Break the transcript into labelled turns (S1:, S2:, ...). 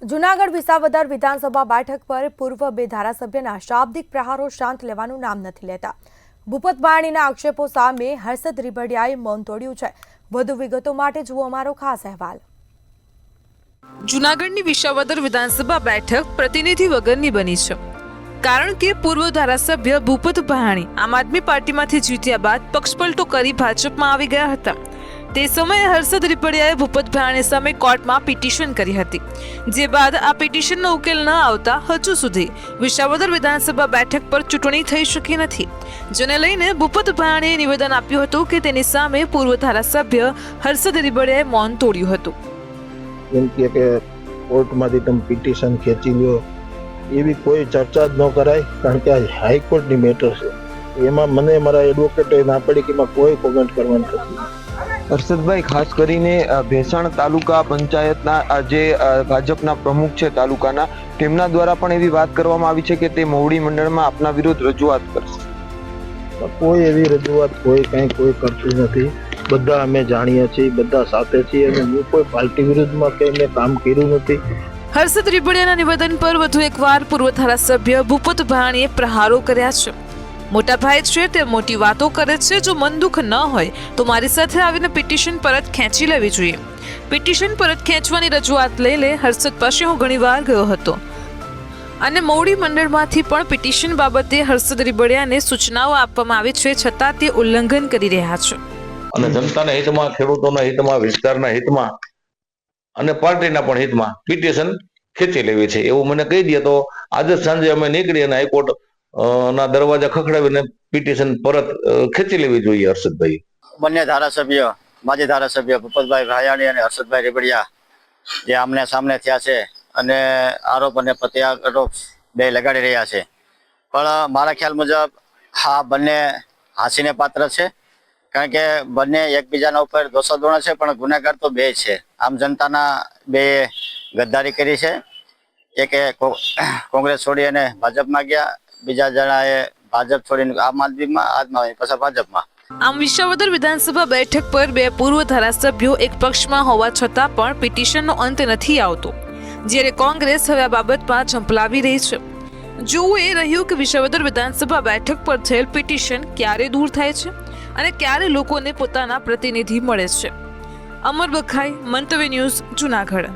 S1: જૂનાગઢ વિસાવદર વિધાનસભા બેઠક પર પૂર્વ બે ધારાસભ્યના શાબ્દિક પ્રહારો શાંત લેવાનું નામ નથી લેતા। ભૂપત ભાયાણીના આક્ષેપો સામે હર્ષદ રીબડિયાએ મૌન તોડ્યું છે। વધુ વિગતો માટે જુઓ અમારો ખાસ અહેવાલ।
S2: જૂનાગઢની વિસાવદર વિધાનસભા બેઠક પ્રતિનિધિ વગરની બની છે, કારણ કે પૂર્વ ધારાસભ્ય ભૂપત ભાયાણી આમ આદમી પાર્ટીમાંથી જીત્યા બાદ પક્ષપલટો કરી ભાજપમાં આવી ગયા હતા। તે સમયે હર્ષદ રીબડિયાએ ભૂપત ભાયાણી સામે કોર્ટમાં પિટિશન કરી હતી, જે બાદ આ પિટિશનનો ઉકેલ ન આવતા હજુ સુધી વિસાવદર વિધાનસભા બેઠક પર ચૂંટણી થઈ શકી નથી, જેને લઈને ભૂપત ભાયાણીએ નિવેદન આપ્યું હતું કે તેની સામે પૂર્વ ધારાસભ્ય હર્ષદ રીબડિયાએ મૌન તોડ્યું હતું।
S3: એમ કે કોર્ટમાંથી તમે પિટિશન ખેંચી લો એવી કોઈ ચર્ચા જ ન કરાય, કારણ કે આ હાઈકોર્ટની મેટર છે। એમાં મને મારા એડવોકેટે ના પડી કે એમાં કોઈ કોમેન્ટ કરવાનું નથી।
S4: હર્ષદભાઈ, ખાસ કરીને ભેસાણ તાલુકા પંચાયતના જે ભાજપના પ્રમુખ છે તાલુકાના, તેમના દ્વારા પણ એવી વાત કરવામાં આવી છે કે તે મોવડી મંડળમાં આપના વિરુદ્ધ રજૂઆત કરશે।
S3: કોઈ એવી રજૂઆત કોઈ કરતું નથી। બધા અમે જાણીએ છીએ, બધા સાથે છીએ અને હું કોઈ પાર્ટી વિરુદ્ધમાં કે મેં કામ કર્યું નથી।
S2: હર્ષદ રીબડિયાના નિવેદન પર વધુ એકવાર પૂર્વ ધારાસભ્ય ભૂપત ભાયાણીએ પ્રહારો કર્યા છે। મોટા ભાઈ છે તે મોટી વાતો કરે છે, જો મન દુઃખ ન હોય તો મારી સાથે આવીને પિટિશન પરત ખેંચી લેવી જોઈએ। પિટિશન પરત ખેંચવાની રજૂઆત લઈ લે હર્ષદ પાસે હું ઘણીવાર ગયો હતો અને મોવડી મંડળમાંથી પણ પિટિશન બાબતે હર્ષદ રીબડિયાને સૂચનાઓ આપવામાં આવી છે, છતાં તે ઉલ્લંઘન કરી રહ્યા છે
S5: અને જનતાના હિતમાં, ખેડૂતોના હિતમાં, વિસ્તારના હિતમાં અને પાર્ટીના પણ હિતમાં પિટિશન ખેંચી લેવી છે એવું મને કહી દે તો આજે સાંજે અમે નીકળી અને હાઈકોર્ટ ના દરવાજા ખખડાવીને પિટિશન પરત ખેંચી લેવી જોઈએ। હર્ષદભાઈ,
S6: બંને ધારાસભ્ય, માજી ધારાસભ્ય ભૂપતભાઈ ભાયાણી અને હર્ષદભાઈ રીબડિયા જે આમને સામને થયા છે અને આરોપ અને પ્રત્યારોપ બે લગાડી રહ્યા છે, પણ મારા ખ્યાલ મુજબ આ બંને હાંસીને પાત્ર છે, કારણ કે બંને એકબીજાના ઉપર દોષારોપણ છે, પણ ગુનેગાર તો બે છે। આમ જનતાના બે ગદ્દારી કરી છે, એકે કોંગ્રેસ છોડી અને ભાજપમાં ગયા, બીજા જણાએ ભાજપ છોડીને આમ આદમીમાં પછી ભાજપમાં।
S2: આમ વિસાવદર વિધાનસભા બેઠક પર બે પૂર્વ ધારાસભ્યો એક પક્ષમાં હોવા છતાં પણ પિટિશનનો અંત નથી આવતો, જ્યારે કોંગ્રેસ હવે આ બાબતમાં ઝંપલાવી રહી છે। જોવું એ રહ્યું કે વિસાવદર વિધાનસભા બેઠક પર થયેલ પિટિશન ક્યારે દૂર થાય છે અને ક્યારે લોકોને પોતાના પ્રતિનિધિ મળે છે। અમર બખાઈ, મંતવ્ય ન્યૂઝ, જૂનાગઢ।